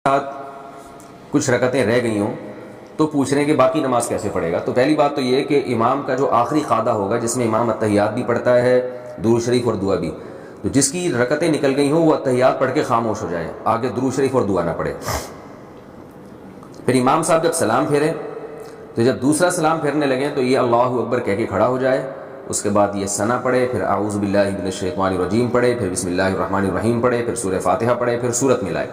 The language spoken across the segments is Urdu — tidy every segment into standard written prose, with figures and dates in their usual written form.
ساتھ کچھ رکعتیں رہ گئی ہوں تو پوچھ رہے ہیں کہ باقی نماز کیسے پڑھے گا. تو پہلی بات تو یہ کہ امام کا جو آخری قاعدہ ہوگا جس میں امام اتحیات بھی پڑھتا ہے، درود شریف اور دعا بھی، تو جس کی رکعتیں نکل گئی ہوں وہ اتحیات پڑھ کے خاموش ہو جائے، آگے درود شریف اور دعا نہ پڑھے. پھر امام صاحب جب سلام پھیرے تو جب دوسرا سلام پھیرنے لگے تو یہ اللہ اکبر کہہ کے کھڑا ہو جائے، اس کے بعد یہ ثنا پڑھے، پھر اعوذ باللہ من الشیطان الرجیم پڑھے، پھر بسم اللہ الرحمن الرحیم پڑھے، پھر سورہ فاتحہ پڑھے، پھر سورت ملائے.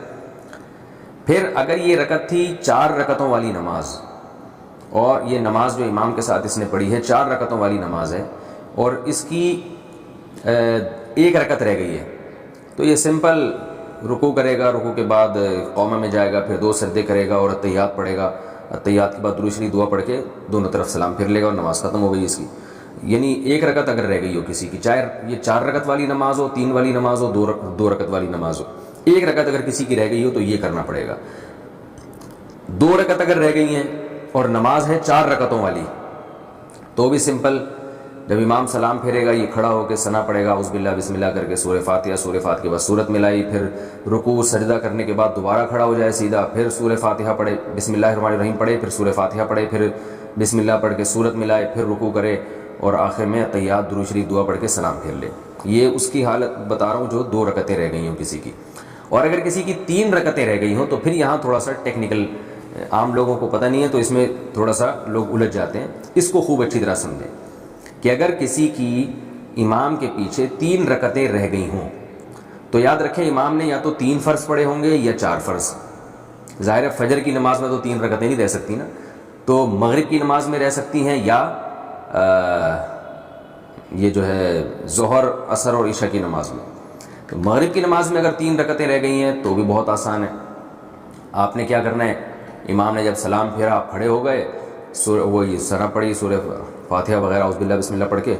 پھر اگر یہ رکعت تھی 4 رکعتوں والی نماز، اور یہ نماز جو امام کے ساتھ اس نے پڑھی ہے 4 رکعتوں والی نماز ہے، اور اس کی 1 رکعت رہ گئی ہے، تو یہ سمپل رکوع کرے گا، رکوع کے بعد قومہ میں جائے گا، پھر 2 سجدے کرے گا اور اتحیات پڑھے گا، اتحیات کے بعد درود شریف دعا پڑھ کے دونوں طرف سلام پھر لے گا اور نماز ختم ہو گئی اس کی. یعنی 1 رکعت اگر رہ گئی ہو کسی کی، چاہے یہ 4 رکعت والی نماز ہو، 3 والی نماز ہو، 2 رکعت والی نماز ہو، 1 رکعت اگر کسی کی رہ گئی ہو تو یہ کرنا پڑے گا. 2 رکعت اگر رہ گئی ہیں اور نماز ہے 4 رکعتوں والی تو بھی سمپل، جب امام سلام پھیرے گا یہ کھڑا ہو کے ثنا پڑھے گا، اعوذ باللہ بسم اللہ کر کے سورہ فاتحہ کے بعد سورت ملائی، پھر رکوع سجدہ کرنے کے بعد دوبارہ کھڑا ہو جائے سیدھا، پھر سورہ فاتحہ پڑھے، بسم اللہ الرحمن الرحیم پڑھے، پھر سورہ فاتحہ پڑھے، پھر بسم اللہ پڑھ کے سورت ملائے، پھر رکوع کرے اور آخر میں اتحیات درود شریف دعا پڑھ کے سلام پھیر لے. یہ اس کی حالت بتا رہا ہوں جو 2 رکعتیں رہ گئی ہوں کسی کی. اور اگر کسی کی 3 رکعتیں رہ گئی ہوں تو پھر یہاں تھوڑا سا ٹیکنیکل، عام لوگوں کو پتہ نہیں ہے تو اس میں تھوڑا سا لوگ الجھ جاتے ہیں. اس کو خوب اچھی طرح سمجھیں کہ اگر کسی کی امام کے پیچھے 3 رکعتیں رہ گئی ہوں تو یاد رکھیں امام نے یا تو 3 فرض پڑھے ہوں گے یا 4 فرض. ظاہر ہے فجر کی نماز میں تو 3 رکعتیں نہیں رہ سکتی نا، تو مغرب کی نماز میں رہ سکتی ہیں، یا یہ جو ہے ظہر عصر اور عشاء کی نماز میں. تو مغرب کی نماز میں اگر 3 رکعتیں رہ گئی ہیں تو بھی بہت آسان ہے. آپ نے کیا کرنا ہے، امام نے جب سلام پھیرا آپ کھڑے ہو گئے، وہ یہ ثنا پڑھی، سورہ فاتحہ وغیرہ اعوذ باللہ بسم اللہ پڑھ کے،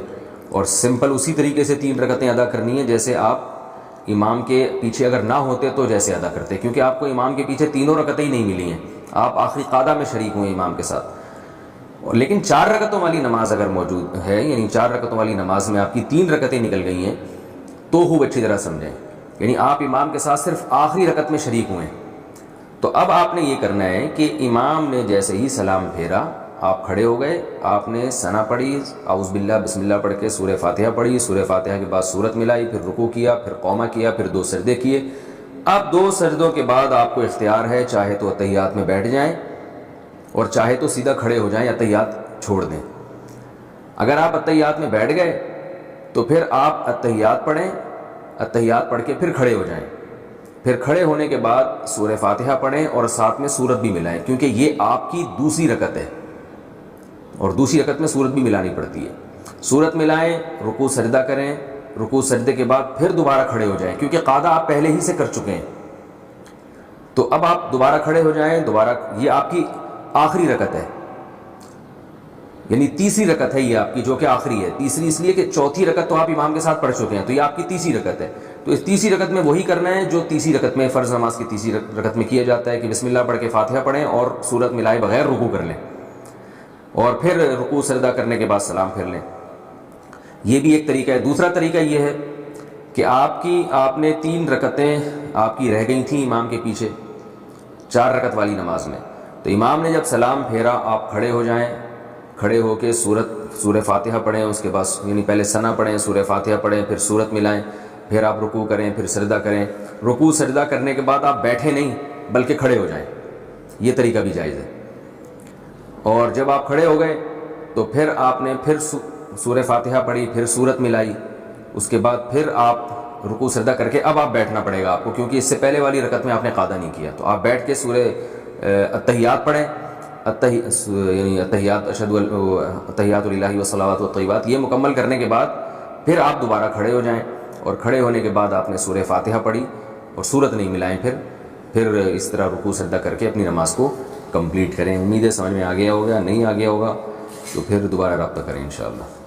اور سمپل اسی طریقے سے 3 رکعتیں ادا کرنی ہے جیسے آپ امام کے پیچھے اگر نہ ہوتے تو جیسے ادا کرتے، کیونکہ آپ کو امام کے پیچھے 3 رکعتیں ہی نہیں ملی ہیں، آپ آخری قعدہ میں شریک ہوئے امام کے ساتھ. لیکن 4 رکعتوں والی نماز اگر موجود ہے، یعنی 4 رکعتوں والی نماز میں آپ کی 3 رکعتیں نکل گئی ہیں تو خوب اچھی طرح سمجھیں، یعنی آپ امام کے ساتھ صرف آخری رکعت میں شریک ہوئے. تو اب آپ نے یہ کرنا ہے کہ امام نے جیسے ہی سلام پھیرا آپ کھڑے ہو گئے، آپ نے ثنا پڑھی، اعوذ باللہ بسم اللہ پڑھ کے سورہ فاتحہ پڑھی، سورہ فاتحہ کے بعد سورت ملائی، پھر رکوع کیا، پھر قومہ کیا، پھر 2 سجدے کیے. اب 2 سجدوں کے بعد آپ کو اختیار ہے، چاہے تو اتحیات میں بیٹھ جائیں اور چاہے تو سیدھا کھڑے ہو جائیں، اتحیات چھوڑ دیں. اگر آپ اتحیات میں بیٹھ گئے تو پھر آپ اتحیات پڑھیں، اتحیات پڑھ کے پھر کھڑے ہو جائیں، پھر کھڑے ہونے کے بعد سورہ فاتحہ پڑھیں اور ساتھ میں سورت بھی ملائیں، کیونکہ یہ آپ کی دوسری رکعت ہے اور دوسری رکعت میں سورت بھی ملانی پڑتی ہے. سورت ملائیں، رکوع سجدہ کریں، رکوع سجدے کے بعد پھر دوبارہ کھڑے ہو جائیں، کیونکہ قاعدہ آپ پہلے ہی سے کر چکے ہیں. تو اب آپ دوبارہ کھڑے ہو جائیں، دوبارہ یہ آپ کی آخری رکعت ہے، یعنی تیسری رکعت ہے یہ آپ کی، جو کہ آخری ہے. تیسری اس لیے کہ چوتھی رکعت تو آپ امام کے ساتھ پڑھ چکے ہیں، تو یہ آپ کی تیسری رکعت ہے. تو اس تیسری رکعت میں وہی کرنا ہے جو تیسری رکعت میں فرض نماز کی تیسری رکعت میں کیا جاتا ہے، کہ بسم اللہ پڑھ کے فاتحہ پڑھیں اور سورت ملائے بغیر رکوع کر لیں، اور پھر رکوع سجدہ کرنے کے بعد سلام پھیر لیں. یہ بھی ایک طریقہ ہے. دوسرا طریقہ یہ ہے کہ آپ نے 3 رکعتیں آپ کی رہ گئی تھیں امام کے پیچھے 4 رکعت والی نماز میں، تو امام نے جب سلام پھیرا آپ کھڑے ہو جائیں، کھڑے ہو کے سورہ فاتحہ پڑھیں، اس کے بعد یعنی پہلے ثنا پڑھیں، سورہ فاتحہ پڑھیں، پھر سورت ملائیں، پھر آپ رکوع کریں، پھر سجدہ کریں. رکوع سجدہ کرنے کے بعد آپ بیٹھے نہیں بلکہ کھڑے ہو جائیں، یہ طریقہ بھی جائز ہے. اور جب آپ کھڑے ہو گئے تو پھر آپ نے پھر سورہ فاتحہ پڑھی، پھر سورت ملائی، اس کے بعد پھر آپ رکوع سجدہ کر کے اب آپ بیٹھنا پڑے گا آپ کو، کیونکہ اس سے پہلے والی رکعت میں آپ نے قاعدہ نہیں کیا. تو آپ بیٹھ کے سورہ اتحیات پڑھیں، یعنی اتحیات للہ والصلوات والطیبات، یہ مکمل کرنے کے بعد پھر آپ دوبارہ کھڑے ہو جائیں، اور کھڑے ہونے کے بعد آپ نے سورہ فاتحہ پڑھی اور سورت نہیں ملائیں، پھر اس طرح رکوع سجدہ کر کے اپنی نماز کو کمپلیٹ کریں. امید ہے سمجھ میں آ گیا ہوگا، نہیں آ گیا ہوگا تو پھر دوبارہ رابطہ کریں انشاءاللہ.